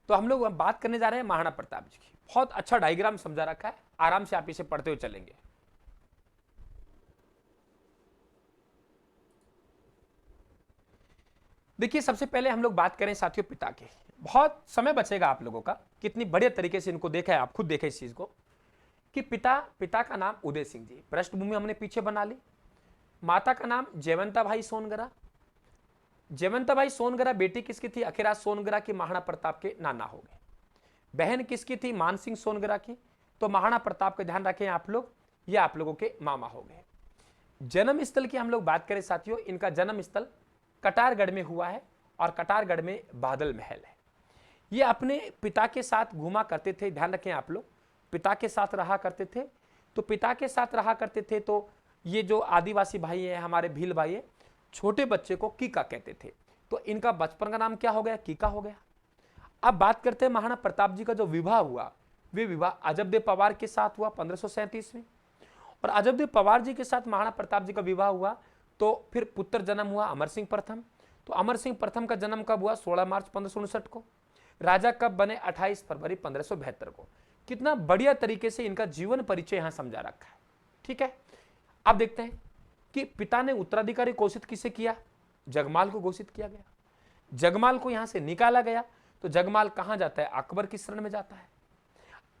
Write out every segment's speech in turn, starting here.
तो हम लोग बात करने जा रहे हैं महाराणा प्रताप जी की। बहुत अच्छा डायग्राम समझा रखा है, आराम से आप इसे पढ़ते हुए चलेंगे। देखिए सबसे पहले हम लोग बात करें साथियों पिता के। बहुत समय बचेगा आप लोगों का, कितनी बढ़िया तरीके से इनको देखा है, आप खुद देखें इस चीज को कि पिता का नाम उदय सिंह जी, पृष्ठभूमि हमने पीछे बना ली। माता का नाम जयवंता भाई सोनगरा। जयवंता भाई सोनगरा बेटी किसकी थी? अखिराज सोनगरा की महाराणा प्रताप के नाना हो गए। बहन किसकी थी? मान सिंह सोनगरा की। तो महाराणा प्रताप का ध्यान रखें आप लोग, ये आप लोगों के मामा हो गए। जन्म स्थल की हम लोग बात करें साथियों, इनका जन्म स्थल कटारगढ़ में हुआ है और कटारगढ़ में बादल महल है। ये अपने पिता के साथ घूमा करते थे, ध्यान रखें आप लोग, पिता के साथ रहा करते थे। तो पिता के साथ रहा करते थे तो ये जो आदिवासी भाई है हमारे भील भाई है, छोटे बच्चे को कीका कहते थे, तो इनका बचपन का नाम क्या हो गया? कीका हो गया। अब बात करते हैं महाराणा प्रताप जी का जो विवाह हुआ, वे विवाह अजबदेव पवार के साथ हुआ 1537 में। और अजबदेव पवार जी के साथ महाराणा प्रताप जी का विवाह हुआ तो फिर पुत्र जन्म हुआ अमर सिंह प्रथम। तो अमर सिंह प्रथम का जन्म कब हुआ? 16 मार्च 1559 को। राजा कब बने? 28 फरवरी 1572 को। कितना बढ़िया तरीके से इनका जीवन परिचय यहां समझा रखा है, ठीक है। अब देखते हैं कि पिता ने उत्तराधिकारी घोषित किसे किया? जगमाल को घोषित किया गया। जगमाल को यहां से निकाला गया तो जगमाल कहां जाता है? अकबर की शरण में जाता है।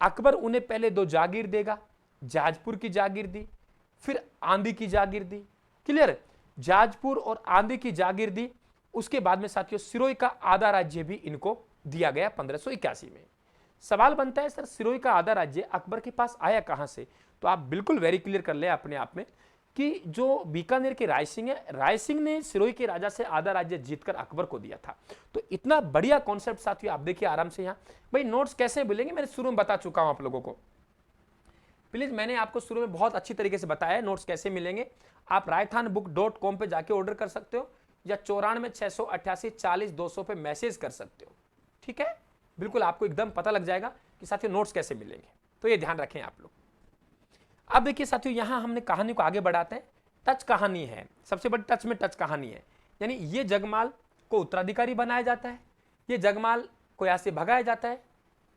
अकबर उन्हें पहले 2 जागीर देगा, जाजपुर की जागीर दी, फिर आंधी की जागीर दी। क्लियर? जाजपुर और आंधी की जागीर दी। उसके बाद में साथियों सिरोही का आधा राज्य भी इनको दिया गया 1581 में। सवाल बनता है सर सिरोही का आधा राज्य अकबर के पास आया कहां से? तो आप बिल्कुल वेरी क्लियर कर ले अपने आप में कि जो बीकानेर के राय सिंह है, राय सिंह ने सिरोही के राजा से आधा राज्य जीतकर अकबर को दिया था। तो इतना बढ़िया कॉन्सेप्ट साथियों आप देखिए आराम से। यहां भाई नोट्स कैसे मिलेंगे मैंने शुरू में बता चुका हूं आप लोगों को, प्लीज मैंने आपको शुरू में बहुत अच्छी तरीके से बताया है नोट्स कैसे मिलेंगे। आप रायथानबुक.com पे जाके ऑर्डर कर सकते हो या 94,688,40,200 पे मैसेज कर सकते हो, ठीक है। बिल्कुल आपको एकदम पता लग जाएगा कि साथियों नोट्स कैसे मिलेंगे, तो ये ध्यान रखें आप लोग। अब देखिए साथियों यहां हमने कहानी को आगे बढ़ाते हैं। टच कहानी है, सबसे बड़ी टच में टच कहानी है, यानी ये जगमाल को उत्तराधिकारी बनाया जाता है, ये जगमाल को यहां से भगाया जाता है,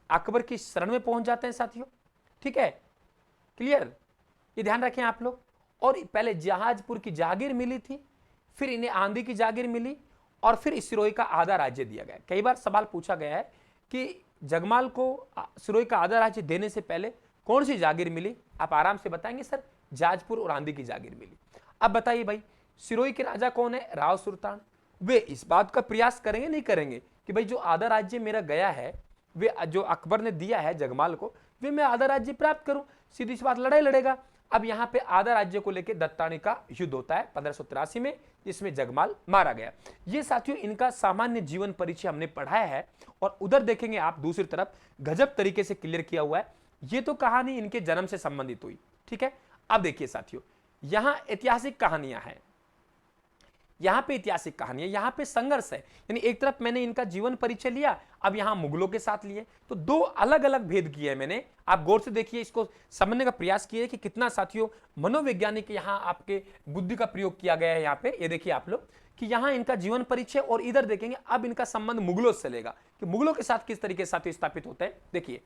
अकबर की शरण में पहुंच जाते हैं साथियों, ठीक है। क्लियर? ये ध्यान रखें आप लोग। और पहले जहाजपुर की जागीर मिली थी, फिर इन्हें आंधी की जागीर मिली और फिर सिरोही का आधा राज्य दिया गया। कई बार सवाल पूछा गया है कि जगमाल को सिरोही का आधा राज्य देने से पहले कौन सी जागीर मिली? आप आराम से बताएंगे सर जाजपुर और आंधी की जागीर मिली। अब बताइए भाई सिरोही के राजा कौन है? राव सुल्तान। वे इस बात का प्रयास करेंगे नहीं करेंगे कि भाई जो आधा राज्य मेरा गया है, वे जो अकबर ने दिया है जगमाल को, वे मैं आधा राज्य प्राप्त करूं। सीधी सी बात, लड़ाई लड़ेगा। अब यहां पे आधा राज्य को लेकर दत्तानी का युद्ध होता है 1583 में, जिसमें जगमाल मारा गया। ये साथियों इनका सामान्य जीवन परिचय हमने पढ़ाया है और उधर देखेंगे आप दूसरी तरफ गजब तरीके से क्लियर किया हुआ है। ये तो कहानी इनके जन्म से संबंधित हुई, ठीक है। अब देखिए साथियों यहां ऐतिहासिक कहानियां हैं, यहां पे ऐतिहासिक कहानी है, यहां पे संघर्ष है। यानी एक तरफ मैंने इनका जीवन परिचय लिया, अब यहां मुगलों के साथ लिए, तो 2 अलग अलग भेद किए हैं मैंने। आप गौर से देखिए, इसको समझने का प्रयास किए कि कितना साथियों मनोवैज्ञानिक यहां आपके बुद्धि का प्रयोग किया गया है। यहां पे ये देखिए आप लोग कि यहां इनका जीवन परिचय और इधर देखेंगे अब इनका संबंध मुगलों से चलेगा कि मुगलों के साथ किस तरीके से स्थापित होते हैं। देखिए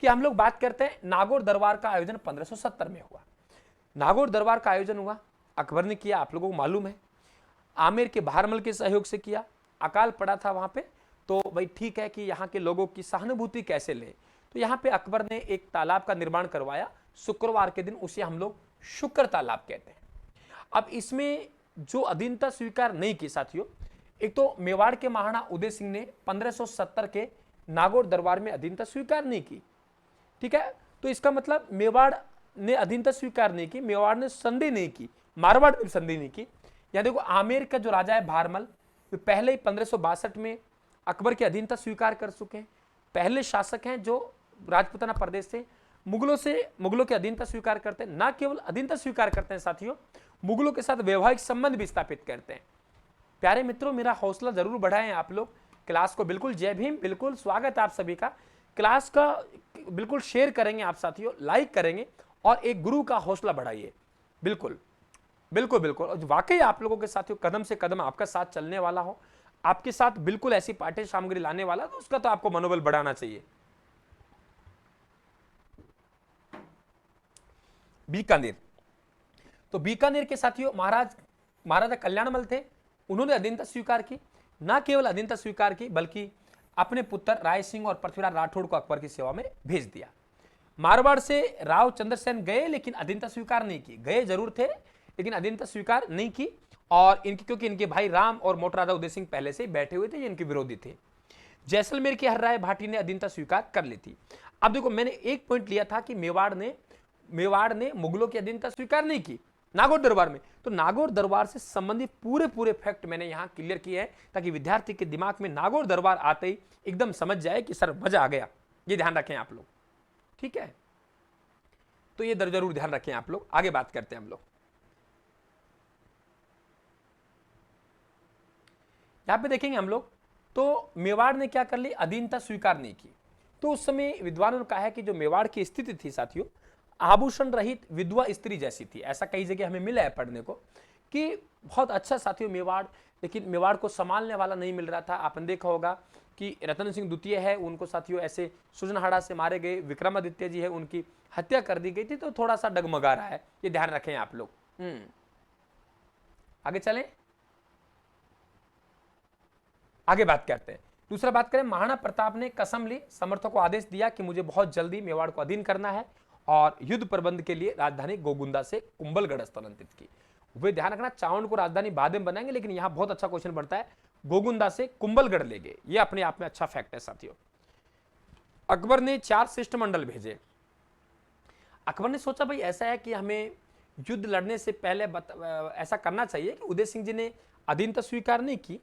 कि हम लोग बात करते हैं नागौर दरबार का आयोजन 1570 में हुआ। नागौर दरबार का आयोजन हुआ, अकबर ने किया, आप लोगों को मालूम है। आमेर के बहारमल के सहयोग से किया, अकाल पड़ा था वहां पे, तो भाई ठीक है कि यहाँ के लोगों की सहानुभूति कैसे ले, तो यहाँ पे अकबर ने एक तालाब का निर्माण करवाया शुक्रवार के दिन, उसे हम लोग शुक्र तालाब कहते हैं। अब इसमें जो अधीनता स्वीकार नहीं की साथियों, एक तो मेवाड़ के महाराणा उदय सिंह ने 1570 के नागौर दरबार में अधीनता स्वीकार नहीं की, ठीक है। तो इसका मतलब मेवाड़ ने अधीनता स्वीकार नहीं की, मेवाड़ ने संधि नहीं की, मारवाड़ ने संधि नहीं की। या देखो आमेर का जो राजा है भारमल, वे पहले ही 1562 में अकबर की अधीनता स्वीकार कर चुके हैं, पहले शासक हैं जो राजपूताना प्रदेश से मुगलों की अधीनता स्वीकार करते हैं। ना केवल अधीनता स्वीकार करते हैं साथियों, मुगलों के साथ वैवाहिक संबंध भी स्थापित करते हैं। प्यारे मित्रों मेरा हौसला जरूर बढ़ाएं आप लोग, क्लास को बिल्कुल जय भीम, बिल्कुल स्वागत आप सभी का। क्लास का बिल्कुल शेयर करेंगे आप साथियों, लाइक करेंगे और एक गुरु का हौसला बढ़ाइए। बिल्कुल बिल्कुल बिल्कुल, और वाकई आप लोगों के साथियों कदम से कदम आपका साथ चलने वाला हो, आपके साथ बिल्कुल ऐसी पाठ्य सामग्री लाने वाला, तो उसका तो आपको मनोबल बढ़ाना चाहिए। बीकानेर, तो बीकानेर के साथियों महाराजा कल्याणमल थे। उन्होंने अधीनता स्वीकार की, ना केवल अधीनता स्वीकार की बल्कि अपने पुत्र राय सिंह और पृथ्वीराज राठौड़ को अकबर की सेवा में भेज दिया। मारवाड़ से राव चंद्रसेन गए लेकिन अधीनता स्वीकार नहीं की। गए जरूर थे लेकिन अधीनता स्वीकार नहीं की, और इनकी क्योंकि इनके भाई राम और मोटा राजा उदय सिंह पहले से बैठे हुए थे, ये इनके विरोधी थे। जैसलमेर की हर्राय भाटी ने अधीनता स्वीकार कर ली थी। अब देखो, मैंने एक पॉइंट लिया था कि मेवाड़ ने मुगलों की अधीनता स्वीकार नहीं की नागौर दरबार में, तो नागौर दरबार से संबंधित पूरे फैक्ट मैंने यहां क्लियर किए हैं ताकि विद्यार्थी के दिमाग में नागौर दरबार आते ही एकदम समझ जाए कि सर मजा आ गया। ये ध्यान रखें आप लोग, ठीक है? तो ये जरूर ध्यान रखें आप लोग। आगे बात करते हैं हम लोग। यहां पे देखेंगे हम लोग, तो मेवाड़ ने क्या कर ली? अधीनता स्वीकार नहीं की। तो उस समय विद्वानों ने कहा है कि जो मेवाड़ की स्थिति थी साथियों, आभूषण रहित विधवा स्त्री जैसी थी। ऐसा कई जगह हमें मिला है पढ़ने को कि बहुत अच्छा साथियों मेवाड़, लेकिन मेवाड़ को संभालने वाला नहीं मिल रहा था। आपने देखा होगा कि रतन सिंह द्वितीय है, उनको साथियों ऐसे सुजनहाड़ा से मारे गए। विक्रमादित्य जी है, उनकी हत्या कर दी गई थी, तो थोड़ा सा डगमगा रहा है, ये ध्यान रखें आप लोग। आगे चलें, आगे बात करते हैं। दूसरा बात करें, महाराणा प्रताप ने कसम ली, समर्थकों को आदेश दिया कि मुझे बहुत जल्दी मेवाड़ को अधीन करना है, और युद्ध प्रबंध के लिए राजधानी गोगुंदा से कुंभलगढ़ स्थानांतरित की। वे ध्यान रखना, चावंड को राजधानी बाद में बनाएंगे, लेकिन यहां बहुत अच्छा क्वेश्चन बनता है, गोगुंदा से कुंभलगढ़ ले गए। ये अपने आप में अच्छा फैक्ट है साथियों। अकबर ने 4 शिष्टमंडल भेजे। अकबर ने सोचा भाई ऐसा है कि हमें युद्ध लड़ने से पहले ऐसा करना चाहिए कि उदय सिंह जी ने अधीनता स्वीकार नहीं की,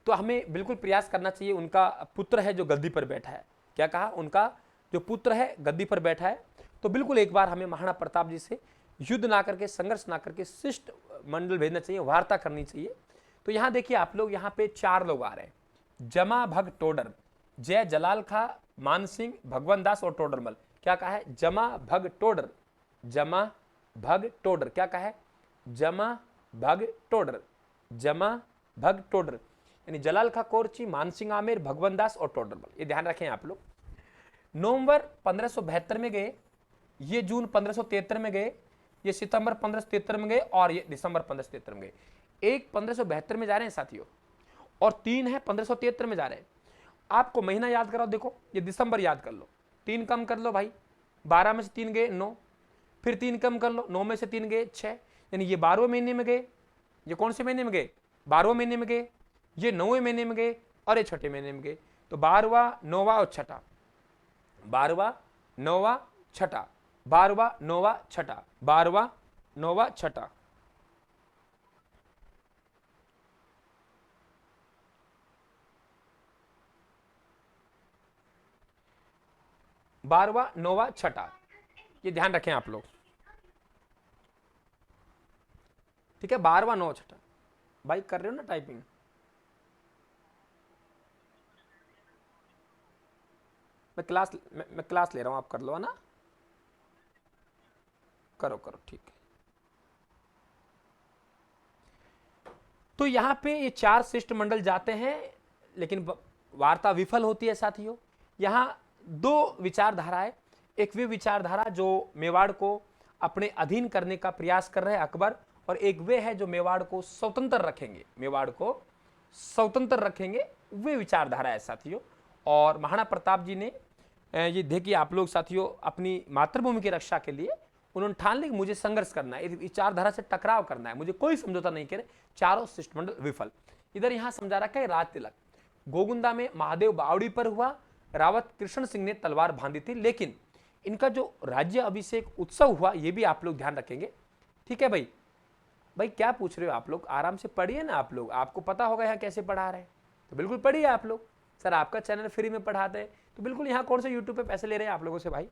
तो हमें बिल्कुल प्रयास करना चाहिए। उनका पुत्र है जो गद्दी पर बैठा है, क्या कहा? उनका जो पुत्र है गद्दी पर बैठा है, तो बिल्कुल एक बार हमें महाराणा प्रताप जी से युद्ध ना करके, संघर्ष ना करके शिष्ट मंडल भेजना चाहिए, वार्ता करनी चाहिए। तो यहां देखिए आप लोग, यहां पे 4 लोग आ रहे हैं, जमा भग टोडर, जय जलाल खां, मान सिंह, भगवान दास और टोडरमल। क्या कहा है? जमा भग टोडर, जमा भग टोडर। क्या कहा है? जमा भग टोडर, जमा भग टोडर, यानी जलाल खां कोरची, मानसिंह आमेर, भगवान दास और टोडरमल। ये ध्यान रखें आप लोग। नवंबर 1572 में गए, ये जून 1573 में गए, ये सितंबर 1573 में गए, और ये दिसंबर 1573 में गए। एक 1572 में जा रहे हैं साथियों, और 3 है 1573 में जा रहे हैं। आपको महीना याद कराओ, देखो ये दिसंबर याद कर लो, 3 कम कर लो भाई, 12 में से 3 गए 9, फिर 3 कम कर लो, 9 में से 3 गए 6, यानी ये 12वें महीने में गए। ये कौन से महीने में गए? 12वें महीने में गए। ये 9वें महीने में गए, और ये छठे महीने में गए। तो 12वां, 9वां और छठा, 12वां, 9वां, छठा, 12वां, 9वां, छठा, 12वां, 9वां, छठा। बारहवां, 9वां, छठा, ये ध्यान रखें आप लोग, ठीक है? 12वां, 9वां, छठा। भाई कर रहे हो ना टाइपिंग? मैं क्लास ले रहा हूं, आप कर लो, है ना? करो करो, ठीक है। तो यहां पे ये 4 शिष्टमंडल जाते हैं, लेकिन वार्ता विफल होती है साथियों। यहां 2 विचारधाराएं, एक वे विचारधारा जो मेवाड़ को अपने अधीन करने का प्रयास कर रहे हैं अकबर, और एक वे है जो मेवाड़ को स्वतंत्र रखेंगे, मेवाड़ को स्वतंत्र रखेंगे, वे विचारधारा है साथियों। और महाराणा प्रताप जी ने ये देखिए आप लोग साथियों, अपनी मातृभूमि की रक्षा के लिए उन्होंने ठान ली कि मुझे संघर्ष करना है, विचारधारा से टकराव करना है, मुझे कोई समझौता नहीं करे। चारों शिष्टमंडल विफल। इधर यहां समझा रखा है राज तिलक, गोगुंदा में महादेव बावड़ी पर हुआ, रावत कृष्ण सिंह ने तलवार बांधी थी, लेकिन इनका जो राज्य अभिषेक उत्सव हुआ, ये भी आप लोग ध्यान रखेंगे, ठीक है भाई? भाई क्या पूछ रहे हो आप लोग? आराम से पढ़िए ना आप लोग, आपको पता होगा यहाँ कैसे पढ़ा रहे हैं, तो बिल्कुल पढ़िए आप लोग। सर आपका चैनल फ्री में पढ़ाते हैं, तो बिल्कुल यहाँ कौन से यूट्यूब पे पैसे ले रहे हैं आप लोगों से भाई?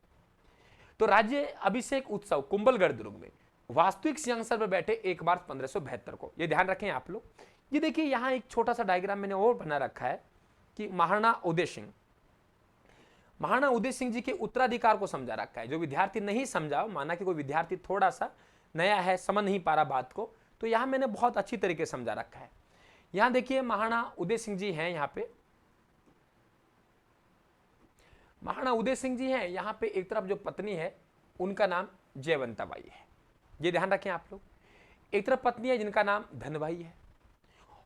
तो राज्य अभिषेक उत्सव कुंभलगढ़ दुर्ग में वास्तविक सिंहासन पर बैठे 1 मार्च 1572 को, ये ध्यान रखें आप लोग। ये देखिए यहाँ एक छोटा सा डायग्राम मैंने और बना रखा है कि महाराणा उदय सिंह जी के उत्तराधिकार को समझा रखा है। जो विद्यार्थी नहीं समझा, माना कि कोई विद्यार्थी थोड़ा सा नया है, समझ नहीं पा रहा बात को, तो यहां मैंने बहुत अच्छी तरीके से समझा रखा है। यहां देखिए महाराणा उदय सिंह जी हैं, यहां पे महाराणा उदय सिंह जी हैं। यहां पे एक तरफ जो पत्नी है उनका नाम जयवंता बाई है, ये ध्यान रखें आप लोग। एक तरफ पत्नी है जिनका नाम धनबाई है,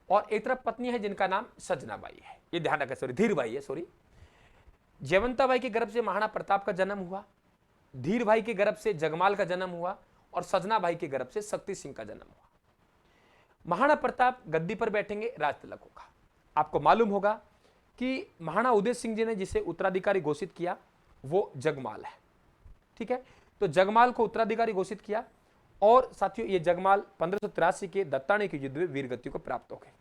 और एक तरफ पत्नी है जिनका नाम सजनाबाई है, ये ध्यान रखें। सॉरी, धीरबाई है, सॉरी। जयवंताबाई के गर्भ से महाराणा प्रताप का जन्म हुआ, धीर भाई के गर्भ से जगमाल का जन्म हुआ, और सजनाबाई के गर्भ से शक्ति सिंह का जन्म हुआ। महाराणा प्रताप गद्दी पर बैठेंगे, राज तिलक होगा। आपको मालूम होगा कि महाराणा उदय सिंह जी ने जिसे उत्तराधिकारी घोषित किया वो जगमाल है, ठीक है। तो जगमाल को उत्तराधिकारी घोषित किया, और साथियों ये जगमाल 1583 के दत्ताने के युद्ध में वीरगति को प्राप्त हो गए।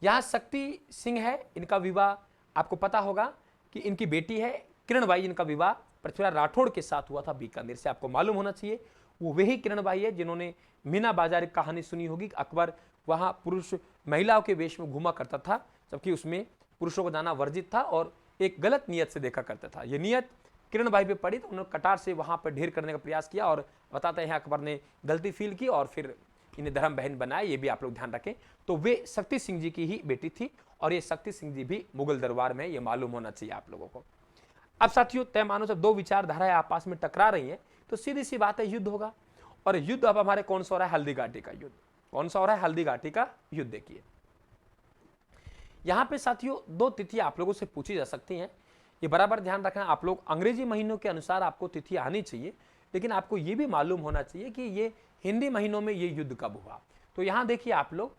यहां शक्ति सिंह है, इनका विवाह आपको पता होगा कि इनकी बेटी है किरणबाई, इनका विवाह पृथ्वीराज राठौड़ के साथ हुआ था बीकानेर से। आपको मालूम होना चाहिए वो वही किरणबाई है जिन्होंने मीना बाजार की कहानी सुनी होगी। अकबर वहां पुरुष महिलाओं के वेश में घूमा करता था, जबकि उसमें पुरुषों को जाना वर्जित था और एक गलत नियत से देखा करता था। ये नियत किरणबाई पे पड़ी तो उन्होंने कटार से वहां पर ढेर करने का प्रयास किया, और बताते हैं अकबर ने गलती फील की और फिर इन्हें धर्म बहन बनाया। ये भी आप लोग ध्यान रखें। तो वे शक्ति सिंह जी की ही बेटी थी, और ये शक्ति सिंह जी भी मुगल दरबार में, ये मालूम होना चाहिए आप लोगों को। अब साथियों तय मानो जब दो विचारधाराएं आपस में टकरा रही हैं तो सीधी सी बात है युद्ध होगा। और युद्ध अब हमारे कौन सा हो रहा है? हल्दी घाटी का युद्ध। कौन सा हो रहा है? हल्दी घाटी का युद्ध। देखिए यहां पे साथियों दो तिथि आप लोगों से पूछी जा सकती हैं, ये बराबर ध्यान रखना। आप लोग अंग्रेजी महीनों के अनुसार आपको तिथि आनी चाहिए, लेकिन आपको ये भी मालूम होना चाहिए कि ये हिंदी महीनों में ये युद्ध कब हुआ। तो यहां देखिए आप लोग,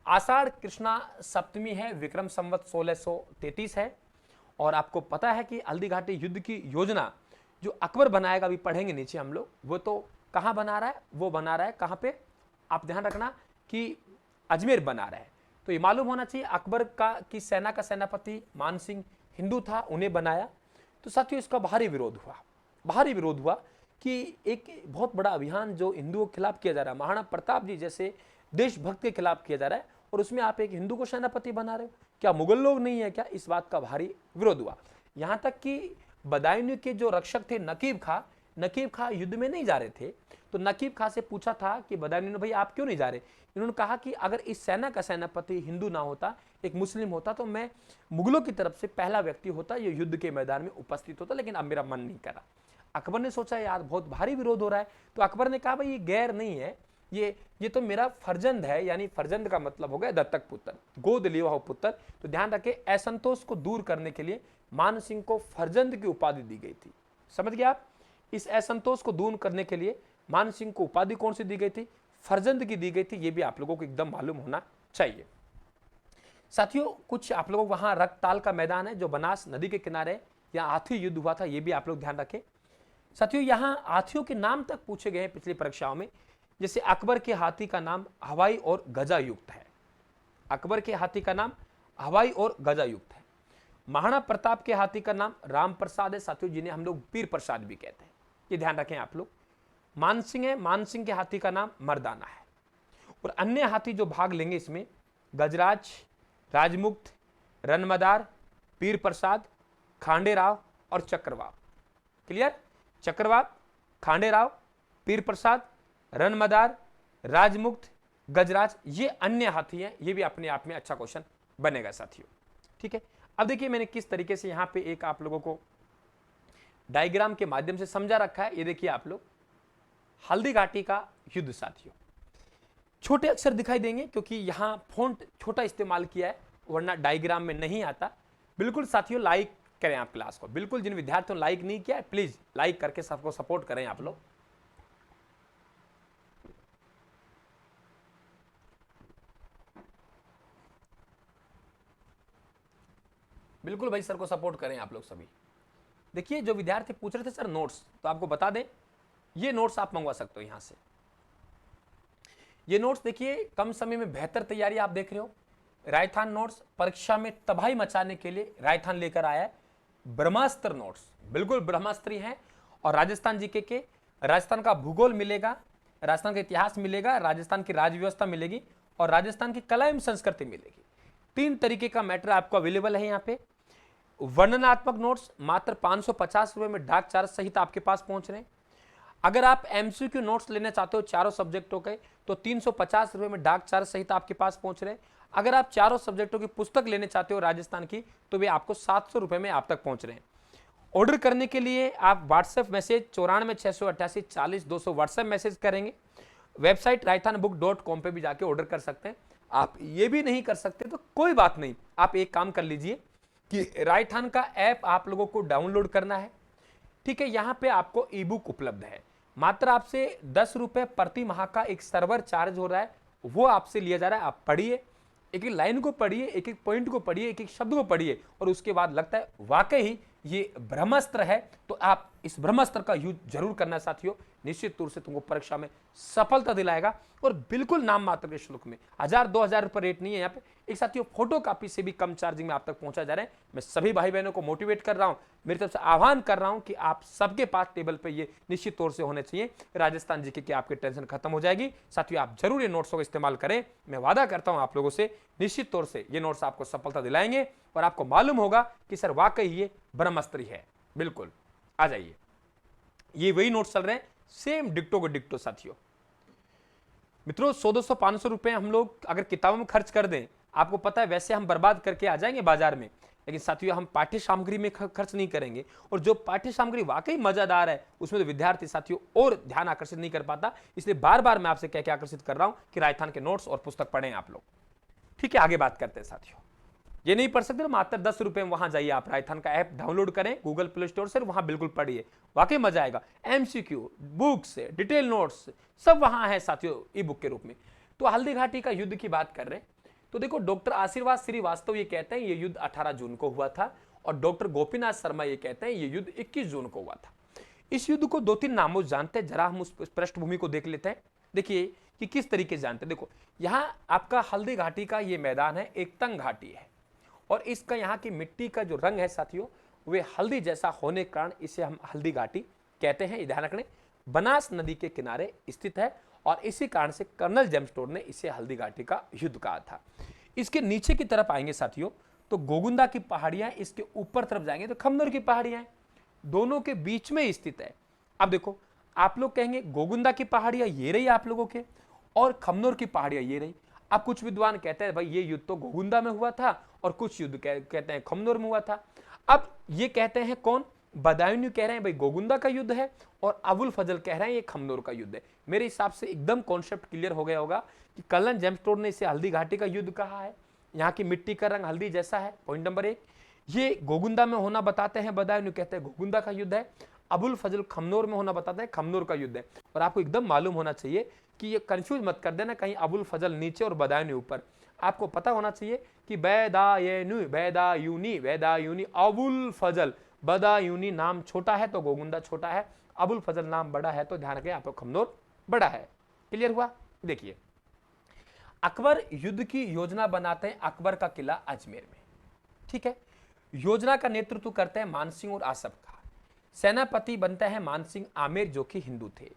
आषाढ़ कृष्णा सप्तमी है, विक्रम संवत 1633 है, और आपको पता है कि हल्दी घाटी युद्ध की योजना जो अकबर बनाएगा, अभी पढ़ेंगे नीचे हम लोग, वो तो कहां बना रहा है? वो बना रहा है कहां पे? आप ध्यान रखना कि अजमेर बना रहा है। तो ये मालूम होना चाहिए अकबर का की सेना का सेनापति मान सिंह हिंदू था, उन्हें बनाया। तो साथियों इसका भारी विरोध हुआ, भारी विरोध हुआ कि एक बहुत बड़ा अभियान जो हिंदुओं के खिलाफ किया जा रहा है, महाराणा प्रताप जी जैसे देशभक्त के खिलाफ किया जा रहा है, और उसमें आप एक हिंदू को सेनापति बना रहे हो, क्या मुगल लोग नहीं है क्या? इस बात का भारी विरोध हुआ। यहां तक कि बदायूं के जो रक्षक थे नकीब खां युद्ध में नहीं जा रहे थे। तो नकीब खां से पूछा था कि बदायूं ने, भाई आप क्यों नहीं जा रहे? इन्होंने कहा कि अगर इस सेना का सेनापति हिंदू ना होता, एक मुस्लिम होता, तो मैं मुगलों की तरफ से पहला व्यक्ति होता ये युद्ध के मैदान में उपस्थित होता, लेकिन अब मेरा मन नहीं करा। अकबर ने सोचा यार बहुत भारी विरोध हो रहा है, तो अकबर ने कहा भाई ये गैर नहीं है, ये तो मेरा फर्जंद है, यानी फर्जंद का मतलब हो गया दत्तक पुत्र, गोद लिया हुआ पुत्र। तो ध्यान रखें, असंतोष को दूर करने के लिए मान सिंह को फर्जंद की उपाधि दी गई थी। समझ गए आप? इस असंतोष को दूर करने के लिए मान सिंह को उपाधि कौन सी दी गई थी? फर्जंद की दी गई थी। ये भी आप लोगों को एकदम मालूम होना चाहिए। साथियों कुछ आप लोगों को वहां रक्तताल का मैदान है जो बनास नदी के किनारे, यहाँ हाथी युद्ध हुआ था, ये भी आप लोग ध्यान रखें। साथियों यहाँ हाथियों के नाम तक पूछे गए हैं पिछली परीक्षाओं में। जैसे अकबर के हाथी का नाम हवाई और गजा युक्त है, अकबर के हाथी का नाम हवाई और गजा युक्त है। महाराणा प्रताप के हाथी का नाम राम प्रसाद है साथियों, जिन्हें हम लोग पीर प्रसाद भी कहते हैं, ये ध्यान रखें आप लोग। मानसिंह है, मानसिंह के हाथी का नाम मर्दाना है। और अन्य हाथी जो भाग लेंगे इसमें गजराज, राजमुक्त, रनमदार, पीर प्रसाद, खांडेराव और चक्रवाव। क्लियर? चक्रवाव, खांडेराव, पीर प्रसाद, रनमदार, राजमुक्त, गजराज, ये अन्य हाथी हैं। ये भी अपने आप में अच्छा क्वेश्चन बनेगा साथियों। ठीक है, अब देखिए मैंने किस तरीके से यहां पे एक आप लोगों को डायग्राम के माध्यम से समझा रखा है। ये देखिए आप लोग, हल्दी घाटी का युद्ध साथियों, छोटे अक्षर दिखाई देंगे क्योंकि यहां फॉन्ट छोटा इस्तेमाल किया है, वरना डायग्राम में नहीं आता। बिल्कुल साथियों लाइक करें आप क्लास को, बिल्कुल जिन विद्यार्थियों ने लाइक नहीं किया है प्लीज लाइक करके सबको सपोर्ट करें आप लोग। बिल्कुल भाई सर को सपोर्ट करें आप लोग सभी। देखिए जो विद्यार्थी पूछ रहे थे सर नोट्स, तो आपको बता दें ये नोट्स आप मंगवा सकते हो यहां से। ये नोट्स देखिए कम समय में बेहतर तैयारी आप देख रहे हो। राजस्थान नोट्स परीक्षा में तबाही मचाने के लिए राजस्थान लेकर आया है ब्रह्मास्त्र नोट्स, बिल्कुल ब्रह्मास्त्री हैं। और राजस्थान जीके के राजस्थान का भूगोल मिलेगा, राजस्थान का इतिहास मिलेगा, राजस्थान की राज व्यवस्था मिलेगी और राजस्थान की कला एवं संस्कृति मिलेगी। 3 तरीके का मैटर आपको अवेलेबल है यहाँ पे। वर्णनात्मक नोट्स मात्र 550 रुपए में डाक चार्ज सहित आपके पास पहुंच रहे हैं। अगर आप एमसीक्यू नोट्स लेना चाहते हो चारों सब्जेक्टों के तो 350 रुपए में डाक चार्ज सहित आपके पास पहुंच रहे हैं। अगर आप चारों सब्जेक्टों की पुस्तक लेने चाहते हो राजस्थान की तो वे आपको 700 रुपए में आप तक पहुंच रहे हैं। ऑर्डर करने के लिए आप व्हाट्सएप मैसेज 94 688 40 200 व्हाट्सएप मैसेज करेंगे। वेबसाइट रायथानबुक.com पे भी जाके ऑर्डर कर सकते हैं। आप ये भी नहीं कर सकते तो कोई बात नहीं, आप एक काम कर लीजिए कि रायथान का ऐप आप लोगों को डाउनलोड करना है। ठीक है, यहां पे आपको ई बुक उपलब्ध है। मात्र आपसे 10 रुपए प्रति माह का एक सर्वर चार्ज हो रहा है, वो आपसे लिया जा रहा है। आप पढ़िए, एक एक लाइन को पढ़िए, एक एक पॉइंट को पढ़िए, एक एक शब्द को पढ़िए और उसके बाद लगता है वाकई ही ये ब्रह्मास्त्र है, तो आप इस ब्रह्मास्त्र का यूज जरूर करना साथियों। निश्चित तौर से तुमको परीक्षा में सफलता दिलाएगा और बिल्कुल नाम मात्र के शुल्क में। 1000-2000 रुपए रेट नहीं है यहाँ पे। एक साथियों फोटो कॉपी से भी कम चार्जिंग में आप तक पहुंचा जा रहा है। मैं सभी भाई बहनों को मोटिवेट कर रहा हूं, मेरी तरफ से आह्वान कर रहा हूं कि आप सबके पास टेबल पे ये निश्चित तौर से होने चाहिए। राजस्थान जीके की आपकी टेंशन खत्म हो जाएगी। साथियों आप जरूर ये नोट्सों का इस्तेमाल करें। मैं वादा करता हूं आप लोगों से, निश्चित तौर से ये नोट्स आपको सफलता दिलाएंगे और आपको मालूम होगा कि सर वाकई ये ब्रह्मास्त्र है। बिल्कुल आ जाइए, ये वही नोट्स चल रहे हैं, सेम डिक्टो को डिक्टो साथियों। मित्रों 100-200-500 रुपए हम लोग अगर किताबों में खर्च कर दें, आपको पता है वैसे हम बर्बाद करके आ जाएंगे बाजार में, लेकिन साथियों हम पाठ्य सामग्री में खर्च नहीं करेंगे। और जो पाठ्य सामग्री वाकई मजेदार है उसमें तो विद्यार्थी साथियों और ध्यान आकर्षित नहीं कर पाता। इसलिए बार बार मैं आपसे कह के आकर्षित कर रहा हूं कि राजस्थान के नोट्स और पुस्तक पढ़ें आप लोग। ठीक है, आगे बात करते हैं साथियों। ये नहीं पढ़ सकते तो मात्र 10 रुपए में वहां जाइए, आप राजस्थान का ऐप डाउनलोड करें गूगल प्ले स्टोर से, वहां बिल्कुल पढ़िए, वाकई मजा आएगा। एमसीक्यू, बुक्स, डिटेल नोट्स सब वहां है साथियों ई बुक के रूप में। तो हल्दी घाटी का युद्ध की बात कर रहे हैं तो देखो, डॉक्टर आशीर्वाद श्रीवास्तव ये कहते हैं ये युद्ध 18 जून को हुआ था और डॉक्टर गोपीनाथ शर्मा ये कहते हैं ये युद्ध 21 जून को हुआ था। इस युद्ध को 2-3 नामों से जानते हैं, जरा हम उस पृष्ठभूमि को देख लेते हैं। देखिए कि किस तरीके से जानते हैं। देखो यहां आपका हल्दी घाटी का ये मैदान है, एक तंग घाटी है और इसका यहाँ की मिट्टी का जो रंग है साथियों वे हल्दी जैसा होने के कारण इसे हम हल्दी घाटी कहते हैं। ध्यान रखने, बनास नदी के किनारे स्थित है और इसी कारण से कर्नल जेम्सटोन ने इसे हल्दी घाटी का युद्ध कहा था। इसके नीचे की तरफ आएंगे साथियों तो गोगुंदा की पहाड़ियां, इसके ऊपर तरफ जाएंगे तो खमनोर की पहाड़ियां, दोनों के बीच में स्थित है। अब देखो आप लोग कहेंगे गोगुंदा की पहाड़ियां ये रही आप लोगों के और खमनोर की पहाड़ियां ये रही। अब कुछ विद्वान कहते हैं भाई ये युद्ध तो गोगुंदा में हुआ था और कुछ युद्ध कहते हैं खमनोर में हुआ था। अब ये कहते हैं कौन, बदायूं कह रहे हैं भाई गोगुंदा का युद्ध है और अबुल फजल कह रहे हैं ये खमनोर का युद्ध है। मेरे हिसाब से एकदम कॉन्सेप्ट क्लियर हो गया होगा कि कर्नल जेम्सटोन ने इसे हल्दी घाटी का युद्ध कहा है। यहाँ की मिट्टी का रंग हल्दी जैसा है, पॉइंट नंबर 1। ये गोगुंदा में होना बताते हैं बदायूं, कहते हैं गोगुंदा का युद्ध है। अबुल फजल खमनोर में होना बताते हैं खमनोर का युद्ध है। और आपको एकदम मालूम होना चाहिए कि ये कंफ्यूज मत कर देना कहीं अबुल फजल नीचे और बदायूं ऊपर। आपको पता होना चाहिए कि बैदायूनी अबुल फजल, बदायूनी नाम छोटा है तो गोगुंदा छोटा है, अबुल फजल नाम बड़ा है तो ध्यान रखें आपको खमनोर बड़ा है। क्लियर हुआ। देखिए अकबर युद्ध की योजना बनाते हैं अकबर का किला अजमेर में। ठीक है, योजना का नेतृत्व करते हैं मानसिंह और आसफ खां। सेनापति बनते हैं मानसिंह आमेर जो कि हिंदू थे।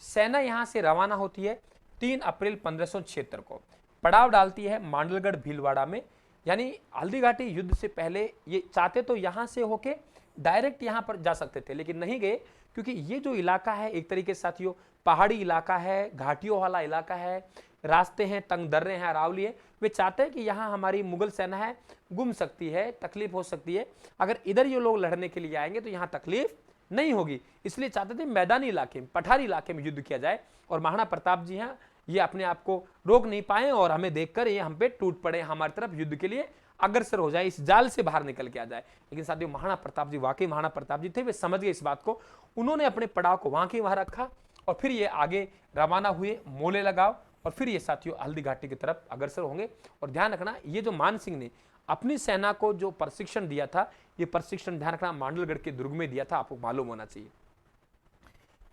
सेना यहां से रवाना होती है 3 अप्रैल 1576 को, पड़ाव डालती है मांडलगढ़ भीलवाड़ा में। यानी हल्दी घाटी युद्ध से पहले ये चाहते तो यहां से होके डायरेक्ट यहां पर जा सकते थे लेकिन नहीं गए, क्योंकि ये जो इलाका है एक तरीके से साथियों पहाड़ी इलाका है, घाटियों वाला इलाका है, रास्ते हैं, तंग दर्रे हैं, अरावली है। वे चाहते हैं कि यहाँ हमारी मुगल सेना है गुम सकती है, तकलीफ हो सकती है, अगर इधर ये लोग लड़ने के लिए आएंगे तो यहाँ तकलीफ नहीं होगी। इसलिए चाहते थे मैदानी इलाके में, पठारी इलाके में युद्ध किया जाए। और महाराणा प्रताप जी हैं ये अपने आप को रोक नहीं पाए और हमें देखकर ये हम पे टूट पड़े, हमारी तरफ युद्ध के लिए अग्रसर हो जाए, इस जाल से बाहर निकल के आ जाए। लेकिन साथियों महाराणा प्रताप जी वाकई महाराणा प्रताप जी थे, वे समझ गए इस बात को। उन्होंने अपने पड़ाव को वहां के वहां रखा और फिर ये आगे रवाना हुए मोले लगाओ और फिर ये साथियों हल्दी घाटी की तरफ अग्रसर होंगे। और ध्यान रखना ये जो मान सिंह ने अपनी सेना को जो प्रशिक्षण दिया था, ये प्रशिक्षण ध्यान रखना मांडलगढ़ के दुर्ग में दिया था, आपको मालूम होना चाहिए।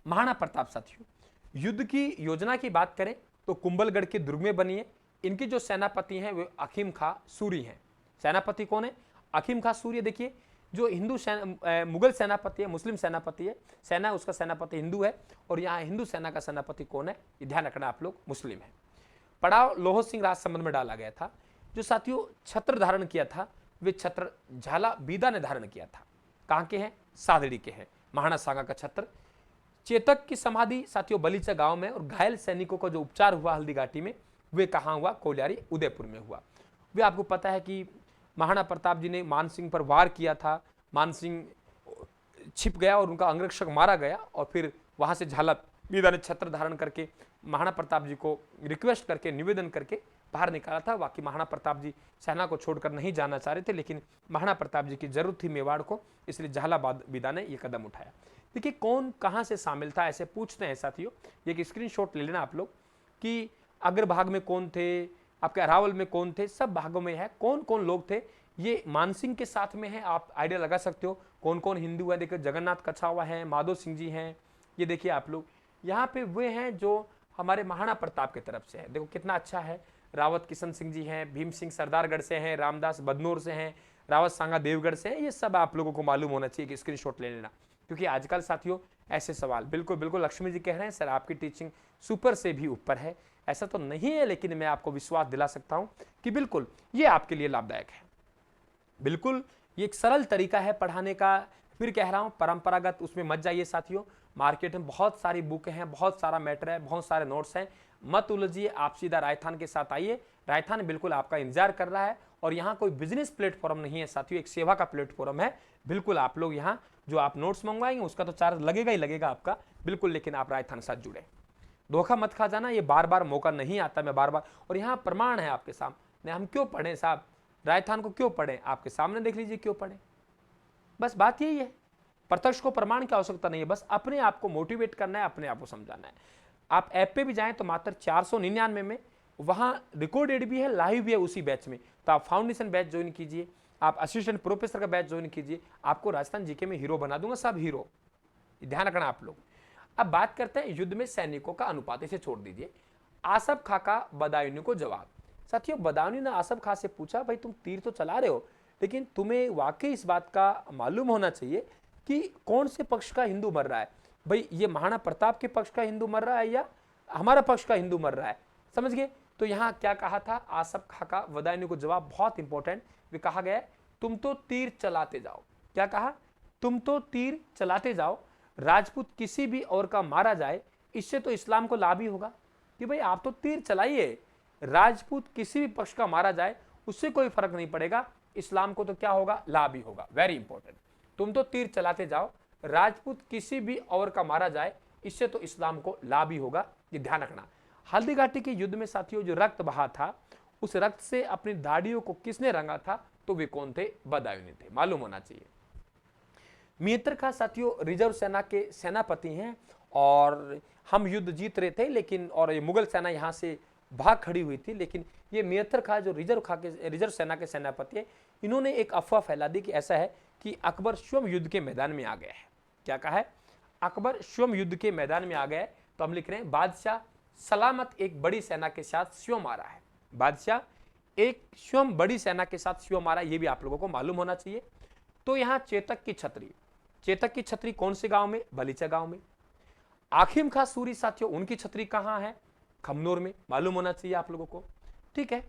महाराणा प्रताप साथियों युद्ध की योजना की बात करें तो कुंभलगढ़ के दुर्ग में बनी है। इनके जो सेनापति हैं वे अकीम खां सूरी हैं। सेनापति कौन है? अकीम खां सूरी। देखिए जो हिंदू मुगल सेनापति है, मुस्लिम सेनापति है, सेना उसका सेनापति हिंदू है और यहाँ हिंदू सेना का सेनापति कौन है ये ध्यान रखना आप लोग, मुस्लिम है। पड़ाव लोह सिंह राजसमंद में डाला गया था। जो साथियों छत्र धारण किया था वे छत्र झाला बीदा ने धारण किया था। कहाँ के हैं? सादड़ी के हैं। महाराणा सांगा का छत्र चेतक की समाधि साथियों बलीचा गांव में, और घायल सैनिकों का जो उपचार हुआ हल्दी घाटी में, वे कहाँ हुआ? कोलियारी उदयपुर में हुआ। वे आपको पता है कि महाराणा प्रताप जी ने मान सिंह पर वार किया था, मान सिंह छिप गया और उनका अंगरक्षक मारा गया, और फिर वहां से झाला बीदा ने छत्र धारण करके महाराणा प्रताप जी को रिक्वेस्ट करके, निवेदन करके बाहर निकाला था। बाकी महाराणा प्रताप जी सेना को छोड़कर नहीं जाना चाह रहे थे, लेकिन महाराणा प्रताप जी की जरूरत थी मेवाड़ को, इसलिए झाला बीदा ने यह कदम उठाया। देखिए कौन कहां से शामिल था, ऐसे पूछते हैं साथियों। एक स्क्रीनशॉट ले लेना आप लोग कि अग्रभाग में कौन थे, आपके अरावल में कौन थे, सब भागों में है कौन कौन लोग थे। ये मानसिंह के साथ में है, आप आइडिया लगा सकते हो कौन कौन हिंदू है। देखिए जगन्नाथ कछावा है, माधो सिंह जी हैं, ये देखिए आप लोग यहाँ पे वे हैं जो हमारे महाराणा प्रताप की तरफ से है। देखो कितना अच्छा है, रावत किशन सिंह जी हैं, भीम सिंह सरदारगढ़ से हैं, रामदास बदनौर से हैं, रावत सांगा देवगढ़ से हैं। ये सब आप लोगों को मालूम होना चाहिए कि स्क्रीनशॉट ले लेना, क्योंकि आजकल साथियों ऐसे सवाल बिल्कुल बिल्कुल लक्ष्मी जी कह रहे हैं सर आपकी टीचिंग सुपर से भी ऊपर है। ऐसा तो नहीं है, लेकिन मैं आपको विश्वास दिला सकता हूं कि बिल्कुल ये आपके लिए लाभदायक है। बिल्कुल ये एक सरल तरीका है पढ़ाने का। फिर कह रहा हूं परंपरागत उसमें मत जाइए साथियों। मार्केट में बहुत सारी बुक हैं, बहुत सारा मैटर है, बहुत सारे नोट्स हैं, मत उलझिए, आप सीधा राजस्थान के साथ आइए। राजस्थान बिल्कुल आपका इंतजार कर रहा है, और यहाँ कोई बिजनेस प्लेटफॉर्म नहीं है साथियों, एक सेवा का प्लेटफॉर्म है। बिल्कुल आप लोग यहाँ जो आप नोट्स मंगवाएंगे उसका तो चार्ज लगेगा ही लगेगा आपका, बिल्कुल, लेकिन आप राजस्थान के साथ जुड़े, धोखा मत खा जाना। ये बार बार मौका नहीं आता, मैं बार बार, और यहाँ प्रमाण है आपके सामने। हम क्यों पढ़ें साहब, राजस्थान को क्यों पढ़ें, आपके सामने देख लीजिए क्यों पढ़ें। बस बात यही है, प्रत्यक्ष को प्रमाण की आवश्यकता नहीं है, बस अपने आप को मोटिवेट करना है, अपने आप को समझाना है। आप ऐप पे भी जाएं तो मात्र 499 में वहां रिकॉर्डेड भी है, लाइव भी है उसी बैच में। तो आप फाउंडेशन बैच ज्वाइन कीजिए, आप असिस्टेंट प्रोफेसर का बैच ज्वाइन कीजिए, आपको राजस्थान जीके में हीरो बना दूंगा, सब हीरो, ध्यान रखना आप लोग। अब बात करते हैं युद्ध में सैनिकों का अनुपात, इसे छोड़ दीजिए। आसफ खां का बदायूनी को जवाब। साथियों बदायूनी ने आसफ खां से पूछा, भाई तुम तीर तो चला रहे हो, लेकिन तुम्हें वाकई इस बात का मालूम होना चाहिए कि कौन से पक्ष का हिंदू मर रहा है। भाई ये महाराणा प्रताप के पक्ष का हिंदू मर रहा है या हमारा पक्ष का हिंदू मर रहा है, समझ गए। तो यहाँ क्या कहा था आसफ खां का बदायूनी को जवाब, बहुत इंपॉर्टेंट, वे कहा गया तुम तो तीर चलाते जाओ। क्या कहा? तुम तो तीर चलाते जाओ, राजपूत किसी भी और का मारा जाए इससे तो इस्लाम को लाभ ही होगा। कि भाई आप तो तीर चलाइए, राजपूत किसी भी पक्ष का मारा जाए उससे कोई फर्क नहीं पड़ेगा, इस्लाम को तो क्या होगा? लाभ ही होगा। वेरी इंपॉर्टेंट, तुम तो तीर चलाते जाओ, राजपूत किसी भी और का मारा जाए इससे तो इस्लाम को लाभ ही होगा, ये ध्यान रखना। हल्दी घाटी के युद्ध में साथियों जो रक्त बहा था, उस रक्त से अपनी दाढ़ियों को किसने रंगा था? तो वे कौन थे? बदायूनी थे, मालूम होना चाहिए। मित्र खां साथियों रिजर्व सेना के सेनापति हैं, और हम युद्ध जीत रहे थे लेकिन, और ये मुगल सेना यहाँ से भाग खड़ी हुई थी, लेकिन ये मित्र खां जो रिजर्व सेना के सेनापति है, इन्होंने एक अफवाह फैला दी कि ऐसा है कि अकबर स्वयं युद्ध के मैदान में आ गया है। क्या कहा है? अकबर स्वयं युद्ध के मैदान में आ गया है। तो हम लिख रहे हैं बादशाह सलामत एक बड़ी सेना के साथ स्वयं आ रहा है। बादशाह एक स्वयं बड़ी सेना के साथ स्वयं आ रहा है, ये भी आप लोगों को मालूम होना चाहिए। तो यहाँ चेतक की छतरी, चेतक की छतरी कौन से गांव में? बलीचा गांव में। आखिम खां सूरी साथियों उनकी छतरी कहां है? खमनोर में, मालूम होना चाहिए आप लोगों को, ठीक है।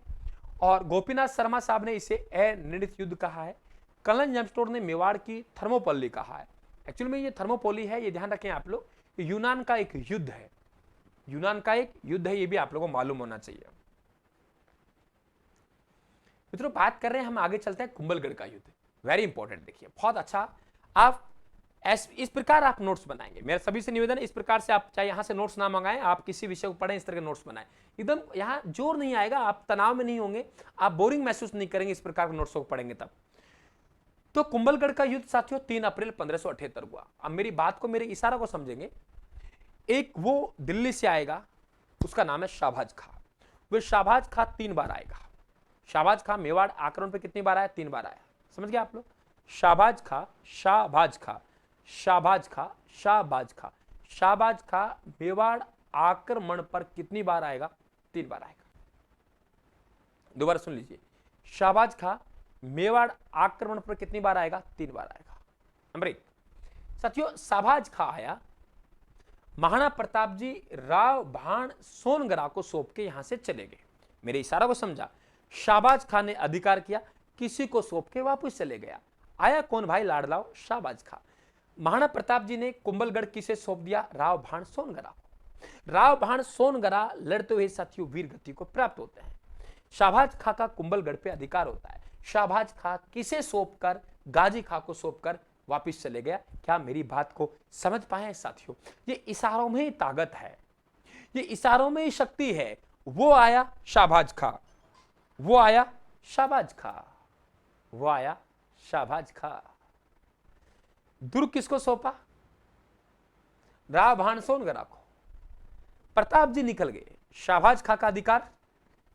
और गोपीनाथ शर्मा साहब ने इसे अनिर्णित युद्ध कहा है। कलन जमस्टोर ने मेवाड़ की थर्मोपल्ली कहा है। एक्चुअली में ये थर्मोपोली है, ये ध्यान रखें आप लोग, यूनान का एक युद्ध है, यूनान का एक युद्ध है, ये भी आप लोगों को मालूम होना चाहिए। मित्रों बात कर रहे हैं हम, आगे चलते हैं कुंभलगढ़ का युद्ध, वेरी इंपॉर्टेंट, देखिए बहुत अच्छा। आप इस प्रकार आप नोट्स बनाएंगे, मेरा सभी से निवेदन है, इस प्रकार से आप चाहे यहां से नोट्स ना मंगाएं, आप किसी विषय को पढ़ें, इस तरह के नोट्स बनाएं, एकदम यहां जोर नहीं आएगा, आप तनाव में नहीं होंगे, आप बोरिंग महसूस नहीं करेंगे इस प्रकार के नोट्स को पढ़ेंगे तब। तो कुंभलगढ़ का युद्ध साथियों 3 अप्रैल 1578 हुआ। अब मेरी बात को, मेरे इशारा को समझेंगे। एक वो दिल्ली से आएगा, उसका नाम है शाहबाज खां। वो शाहबाज खां 3 बार आएगा। शाहबाज खां मेवाड़ आक्रमण पे कितनी बार आया? 3 बार आया, समझ गए आप लोग। शाहबाज खां, शाहबाज खां, शाहबाज खां, शाहबाज खां, शाहबाज खां मेवाड़ आक्रमण पर कितनी बार आएगा? 3 बार आएगा। दोबारा सुन लीजिए, शाहबाज खां मेवाड़ आक्रमण पर कितनी बार आएगा? 3 बार आएगा। नंबर 1 साथियों, शाहबाज खां आया, महाराणा प्रताप जी राव भाण सोनगरा को सौंप के यहां से चले गए। मेरे इशारा को समझा, शाहबाज खां ने अधिकार किया, किसी को सौंप के वापस चले गया। आया कौन भाई? लाडलाओ शाहबाज खां। महाराणा प्रताप जी ने कुंभलगढ़ किसे सौंप दिया? राव भाण सोनगरा को। राव भाण सोनगरा लड़ते हुए साथियों वीर गति को प्राप्त होते हैं। शाहबाज खां का कुंभलगढ़ पे अधिकार होता है। शाहबाज खां किसे सौंपकर? गाजी खां को सौंपकर वापिस चले गया। क्या मेरी बात को समझ पाए साथियों? ये इशारों में ही ताकत है, ये इशारों में ही शक्ति है। वो आया शाहबाज खां, वो आया शाहबाज खां, वो आया शाहबाज खां। दुर्ग किसको सौंपा? राव भाण सोनगरा को। प्रताप जी निकल गए। शाहबाज खां का अधिकार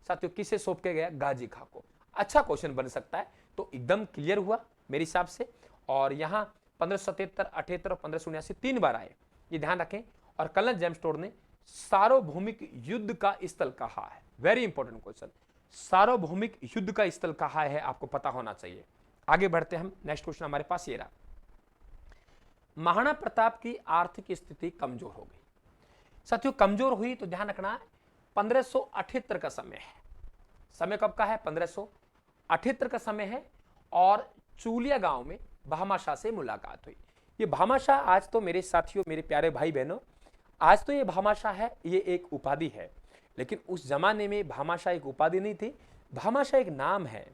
साथियों किसे सौंप के गया? गाजी खां को। अच्छा क्वेश्चन बन सकता है, तो एकदम क्लियर हुआ मेरे हिसाब से। और यहां 1577, 78 और 1579 तीन बार आए, ये ध्यान रखें। और कर्नल जेम्स टोड ने सार्वभौमिक युद्ध का स्थल कहा है। वेरी इंपॉर्टेंट क्वेश्चन, सार्वभौमिक युद्ध का स्थल कहा है, आपको पता होना चाहिए। आगे बढ़ते हम, नेक्स्ट क्वेश्चन हमारे पास ये रहा। महाराणा प्रताप की आर्थिक स्थिति कमजोर हो गई साथियों। कमजोर हुई तो ध्यान रखना 1578 का समय है। समय कब का है? 1578 का समय है। और चूलिया गांव में भामाशाह से मुलाकात हुई। ये भामाशाह आज तो मेरे साथियों, मेरे प्यारे भाई बहनों, आज तो ये भामाशाह है, ये एक उपाधि है। लेकिन उस जमाने में भामाशाह एक उपाधि नहीं थी, भामाशाह एक नाम है।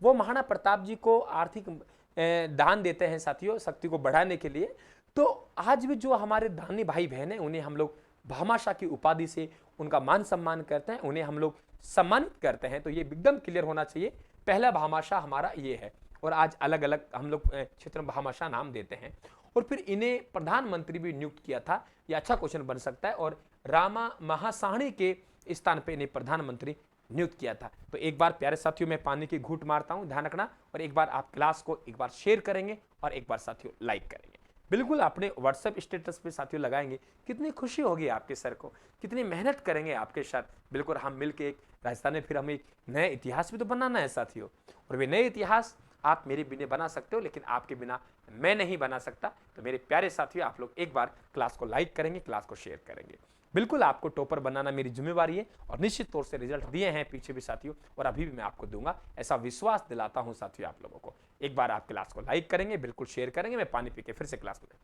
वो महाराणा प्रताप जी को आर्थिक दान देते हैं साथियों, शक्ति को बढ़ाने के लिए। तो आज भी जो हमारे दानी भाई बहन हैं, उन्हें हम लोग भामाशाह की उपाधि से उनका मान सम्मान करते हैं, उन्हें हम लोग सम्मानित करते हैं। तो ये एकदम क्लियर होना चाहिए, पहला भामाशाह हमारा ये है। और आज अलग अलग हम लोग क्षेत्र में भामाशाह नाम देते हैं। और फिर इन्हें प्रधानमंत्री भी नियुक्त किया था। यह अच्छा क्वेश्चन बन सकता है। और रामा महासाणी के स्थान पे इन्हें प्रधानमंत्री नियुक्त किया था। तो एक बार प्यारे साथियों मैं पानी की घूंट मारता हूं, ध्यान रखना। और एक बार आप क्लास को एक बार शेयर करेंगे और एक बार साथियों लाइक करेंगे। बिल्कुल अपने व्हाट्सएप स्टेटस पे साथियों लगाएंगे, कितनी खुशी होगी आपके सर को, कितनी मेहनत करेंगे आपके सर। बिल्कुल हम मिलकर एक राजस्थान में फिर हमें एक नया इतिहास भी तो बनाना है साथियों। और वे नए इतिहास आप मेरे बिना बना सकते हो, लेकिन आपके बिना मैं नहीं बना सकता। तो मेरे प्यारे साथियों, आप लोग एक बार क्लास को लाइक करेंगे, क्लास को शेयर करेंगे। बिल्कुल आपको टॉपर बनाना मेरी जिम्मेवारी है। और निश्चित तौर से रिजल्ट दिए हैं पीछे भी साथियों, और अभी भी मैं आपको दूंगा, ऐसा विश्वास दिलाता हूं साथियों आप लोगों को। एक बार आप क्लास को लाइक करेंगे, बिल्कुल शेयर करेंगे। मैं पानी पी के फिर से क्लास में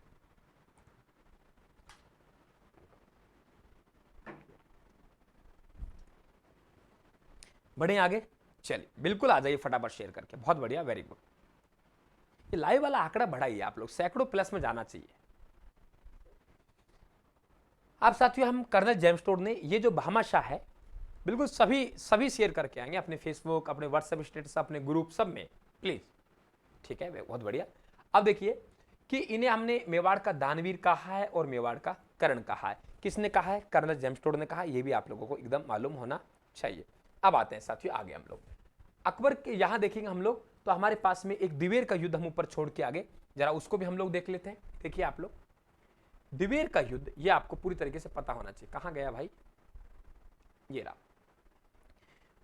बढ़े आगे। चलिए बिल्कुल आ जाइए फटाफट शेयर करके, बहुत बढ़िया, वेरी गुड। ये लाइव वाला आंकड़ा बढ़ाइए आप लोग, सैकड़ों प्लस में जाना चाहिए। आप साथियों, हम कर्नल जेम्स टोड ने ये जो भामाशाह है, बिल्कुल सभी शेयर करके आएंगे अपने फेसबुक, अपने व्हाट्सएप स्टेटस, अपने ग्रुप सब में, प्लीज। ठीक है, बहुत बढ़िया। अब देखिए कि इन्हें हमने मेवाड़ का दानवीर कहा है और मेवाड़ का कर्ण कहा है। किसने कहा है? कर्नल जेम्स टोड ने कहा। यह भी आप लोगों को एकदम मालूम होना चाहिए। अब आते हैं साथियों आगे हम लोग अकबर के यहां देखेंगे हम लोग। तो हमारे पास में एक दिवेर का युद्ध हम ऊपर छोड़ के आगे, जरा उसको भी हम लोग देख लेते हैं। देखिए आप लोग, दिवेर का युद्ध ये आपको पूरी तरीके से पता होना चाहिए। कहां गया भाई? ये रहा।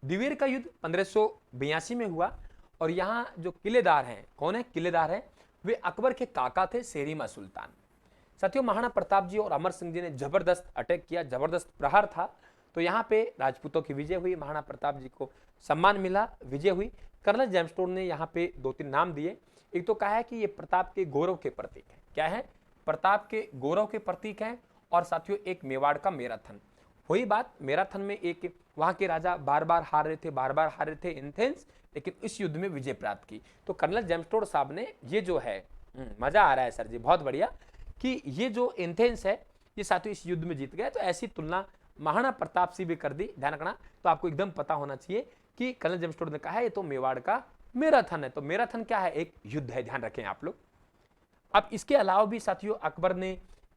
दिवेर का युद्ध 1582 में हुआ। और यहां जो किलेदार हैं, कौन है किलेदार है? वे अकबर के काका थे, शेरिमा सुल्तान। साथियों, महाराणा प्रताप जी और अमर सिंह जी ने जबरदस्त अटैक किया, जबरदस्त प्रहार था। तो यहाँ पे राजपूतों की विजय हुई, महाराणा प्रताप जी को सम्मान मिला, विजय हुई। कर्नल जेम्स टोड ने यहाँ पे 2-3 नाम दिए। एक तो कहा है कि ये प्रताप के गौरव के प्रतीक है। क्या है? प्रताप के गौरव के प्रतीक हैं। और साथियों एक मेवाड़ का मैराथन, वही बात, मैराथन में एक वहां के राजा बार बार हार रहे थे, बार बार हार रहे थे एथेंस, लेकिन इस युद्ध में विजय प्राप्त की। तो कर्नल जेम्स टोड साहब ने ये जो है, मजा आ रहा है सर जी, बहुत बढ़िया, कि ये जो एथेंस है ये साथियों इस युद्ध में जीत गए। तो ऐसी तुलना महाराणा प्रताप से भी कर दी, ध्यान रखना। तो आपको एकदम पता होना चाहिए कि कर्नल जेम्स टोड ने कहा है ये तो मेवाड़ का मैराथन है। तो मैराथन क्या है? एक युद्ध है, ध्यान रखें आप लोग। अब इसके अलावा भी साथियों अकबर ने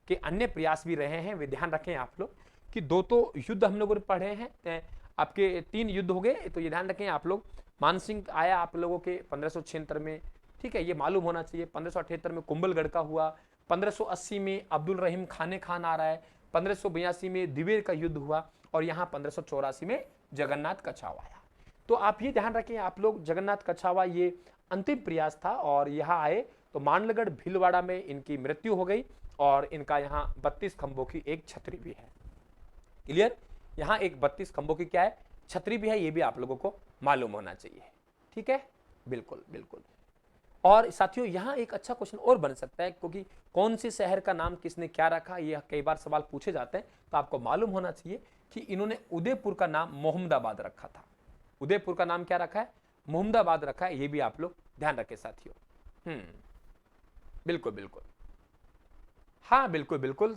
के अन्य प्रयास भी रहे हैं, वे ध्यान रखें आप लोग कि 2 तो युद्ध हम लोगों ने पढ़े हैं, आपके 3 युद्ध हो गए। तो ये ध्यान रखें आप लोग, मानसिंह आया आप लोगों के 1576 में, ठीक है, ये मालूम होना चाहिए। 1578 में कुंभलगढ़ का हुआ, 1580 में अब्दुल रहीम खाने खान आ रहा है, 1582 में दिवेर का युद्ध हुआ, और यहाँ 1584 में जगन्नाथ कछावा आया। तो आप ये ध्यान रखें आप लोग, जगन्नाथ कछावा ये अंतिम प्रयास था। और यहाँ आए तो मानलगढ़ भीलवाड़ा में इनकी मृत्यु हो गई। और इनका यहाँ 32 खंभों की एक छतरी भी है। क्लियर? यहाँ एक 32 खंभों की क्या है? छतरी भी है। ये भी आप लोगों को मालूम होना चाहिए। ठीक है, बिल्कुल बिल्कुल। और साथियों यहाँ एक अच्छा क्वेश्चन और बन सकता है, क्योंकि कौन से शहर का नाम किसने क्या रखा, ये कई बार सवाल पूछे जाते हैं, तो आपको मालूम होना चाहिए कि इन्होंने उदयपुर का नाम मोहम्मदाबाद रखा था। उदयपुर का नाम क्या रखा है? मोहम्मदाबाद रखा है। ये भी आप लोग ध्यान रखें साथियों। बिल्कुल बिल्कुल, हाँ बिल्कुल बिल्कुल,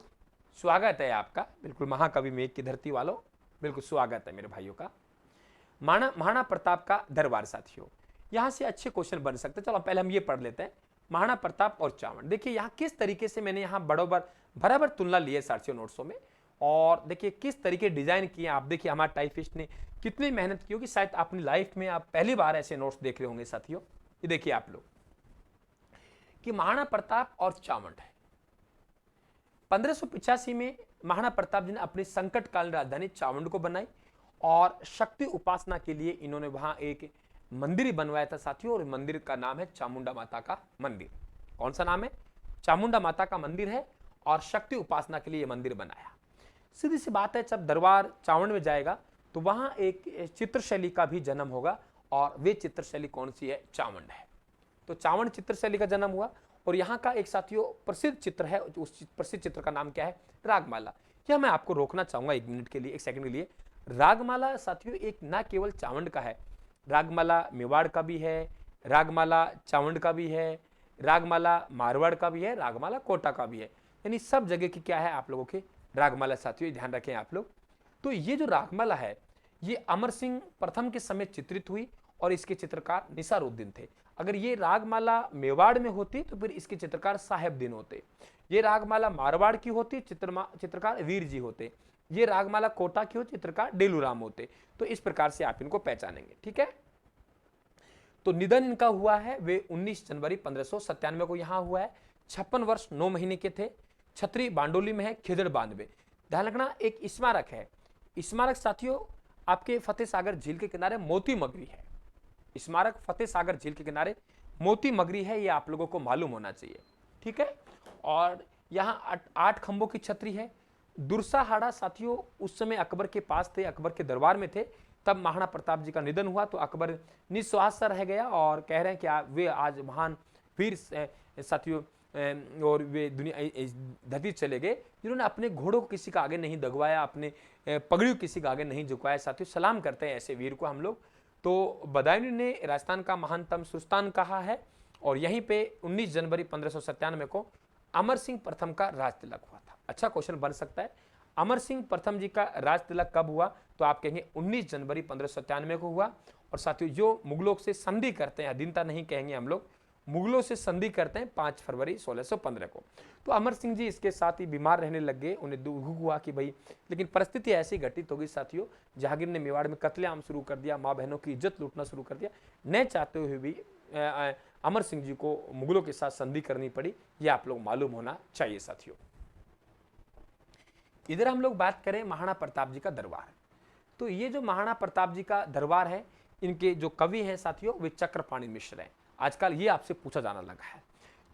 स्वागत है आपका, बिल्कुल महाकवि मेघ की धरती वालों, बिल्कुल स्वागत है मेरे भाइयों का। महाराणा प्रताप का दरबार साथियों, यहां से अच्छे क्वेश्चन बन सकते हैं। चलो पहले हम ये पढ़ लेते हैं, महाराणा प्रताप और चावंड। देखिए यहाँ किस तरीके से मैंने यहाँ बराबर तुलना ली है साथियों नोट्सों में, और देखिए किस तरीके डिजाइन किए आप। देखिए हमारे टाइपिस्ट ने कितनी मेहनत की होगी, शायद अपनी लाइफ में आप पहली बार ऐसे नोट्स देख रहे होंगे साथियों। ये देखिए आप लोग कि महाराणा प्रताप और चावंड है। 1585 में महाराणा प्रताप जी ने अपनी संकटकालीन राजधानी चावंड को बनाई, और शक्ति उपासना के लिए इन्होंने वहां एक मंदिर बनवाया था साथियों, और मंदिर का नाम है चामुंडा माता का मंदिर। कौन सा नाम है? चामुंडा माता का मंदिर है, और शक्ति उपासना के लिए यह मंदिर बनाया। सीधी सी बात है, जब दरबार चावंड में जाएगा तो वहां एक चित्रशैली का भी जन्म होगा, और वे चित्रशैली कौन सी है? चावंड है। तो चावंड चित्रशैली का जन्म हुआ, और यहाँ का एक साथियों प्रसिद्ध चित्र है, उस प्रसिद्ध चित्र का नाम क्या है? रागमाला। यह मैं आपको रोकना चाहूंगा 1 मिनट के लिए, 1 सेकंड के लिए। रागमाला साथियों एक ना केवल चावंड का है, रागमाला मेवाड़ का भी है, रागमाला चावंड का भी है, रागमाला मारवाड़ का भी है, रागमाला कोटा का भी है। यानी सब जगह की क्या है आप लोगों के रागमाला साथियों, ध्यान रखें आप लोग। तो ये जो रागमाला है ये अमर सिंह प्रथम के समय चित्रित हुई, और इसके चित्रकार निसारुद्दीन थे। अगर ये रागमाला मेवाड़ में होती तो फिर इसके चित्रकार साहेबदीन होते। ये रागमाला मारवाड़ की होती, चित्रकार वीर जी होते। ये रागमाला कोटा की होती, चित्रकार डेलूराम होते। तो इस प्रकार से आप इनको पहचानेंगे, ठीक है। तो निधन इनका हुआ है वे 19 जनवरी 1597 को यहां हुआ है। 56 वर्ष 9 महीने के थे। छतरी बांडोली में है, खिदड़ बांध में। ध्यान रखना, एक स्मारक है। स्मारक साथियों आपके फतेह सागर झील के किनारे मोती मगरी है। स्मारक फतेह सागर झील के किनारे मोती मगरी है, ये आप लोगों को मालूम होना चाहिए, ठीक है। और यहाँ 8 खंभों की छतरी है। दुर्साहाड़ा साथियों उस समय अकबर के पास थे, अकबर के दरबार में थे। तब महाराणा प्रताप जी का निधन हुआ तो अकबर निस्वास सा रह गया, और कह रहे हैं कि वे आज महान वीर साथियों और वे दुनिया धरती चले गए जिन्होंने अपने घोड़ों को किसी का आगे नहीं दगवाया, अपने पगड़ी को किसी का आगे नहीं झुकाया। साथियों सलाम करते हैं ऐसे वीर को हम लोग। तो बदायूं ने राजस्थान का महानतम सुल्तान कहा है, और यहीं पे 19 जनवरी 1597 को अमर सिंह प्रथम का राज तिलक हुआ था। अच्छा क्वेश्चन बन सकता है, अमर सिंह प्रथम जी का राज तिलक कब हुआ? तो आप कहेंगे 19 जनवरी 1597 को हुआ। और साथियों जो मुगलों से संधि करते हैं, अधीनता नहीं कहेंगे हम लोग, मुगलों से संधि करते हैं 5 फरवरी 1615 को। तो अमर सिंह जी इसके साथ ही बीमार रहने लग गए। उन्हें दुख हुआ कि भाई, लेकिन परिस्थिति ऐसी घटित हो गई साथियों, जहांगीर ने मेवाड़ में कत्लेआम शुरू कर दिया, माँ बहनों की इज्जत लूटना शुरू कर दिया। न चाहते हुए भी अमर सिंह जी को मुगलों के साथ संधि करनी पड़ी, यह आप लोग मालूम होना चाहिए साथियों। इधर हम लोग बात करें महाराणा प्रताप जी का दरबार। तो ये जो महाराणा प्रताप जी का दरबार है, इनके जो कवि हैं साथियों वे चक्रपाणि मिश्र हैं। आजकल ये आपसे पूछा जाना लगा है।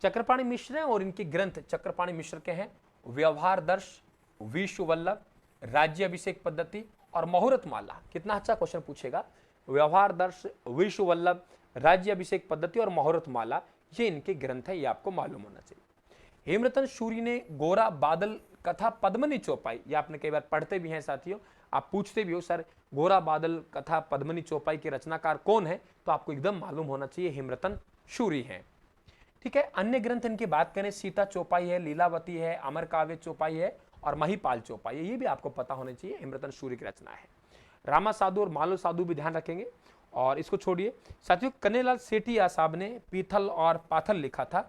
चक्रपाणि मिश्र हैं, और इनके ग्रंथ चक्रपाणि मिश्र के हैं व्यवहार दर्श, विश्व वल्लभ, राज्य अभिषेक पद्धति और मुहूर्त माला। कितना अच्छा क्वेश्चन पूछेगा। व्यवहार दर्श, विश्व वल्लभ, राज्य अभिषेक पद्धति और मुहूर्त माला, ये इनके ग्रंथ है, ये आपको मालूम होना चाहिए। हेमरतन शूरी ने गोरा बादल कथा पद्मनी चौपाई, ये आपने कई बार पढ़ते भी हैं साथियों, आप पूछते भी हो सर गोरा बादल कथा पद्मनी चौपाई के रचनाकार कौन है, तो आपको एकदम मालूम होना चाहिए हेमरतन शूरी हैं, ठीक है। अन्य ग्रंथ इनकी बात करें, सीता चौपाई है, लीलावती है, अमर काव्य चौपाई है और महिपाल चौपाई है, ये भी आपको पता होना चाहिए हेमरतन शूरी की रचना है। रामा साधु और मालो साधु भी ध्यान रखेंगे। और इसको छोड़िए साथियों, कन्हैयालाल सेठिया साहब ने पीथल और पाथल लिखा था।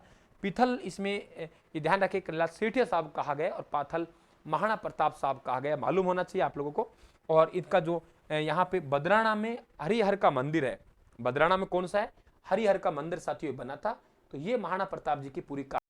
पीथल इसमें ये ध्यान रखें कन्हैयालाल सेठिया साहब कहा गया, और पाथल महाराणा प्रताप साहब कहा गया, मालूम होना चाहिए आप लोगों को। और इनका जो यहाँ पे बदराना में हरिहर का मंदिर है, बदराना में कौन सा है? हरिहर का मंदिर साथियों बना था। तो ये महाराणा प्रताप जी की पूरी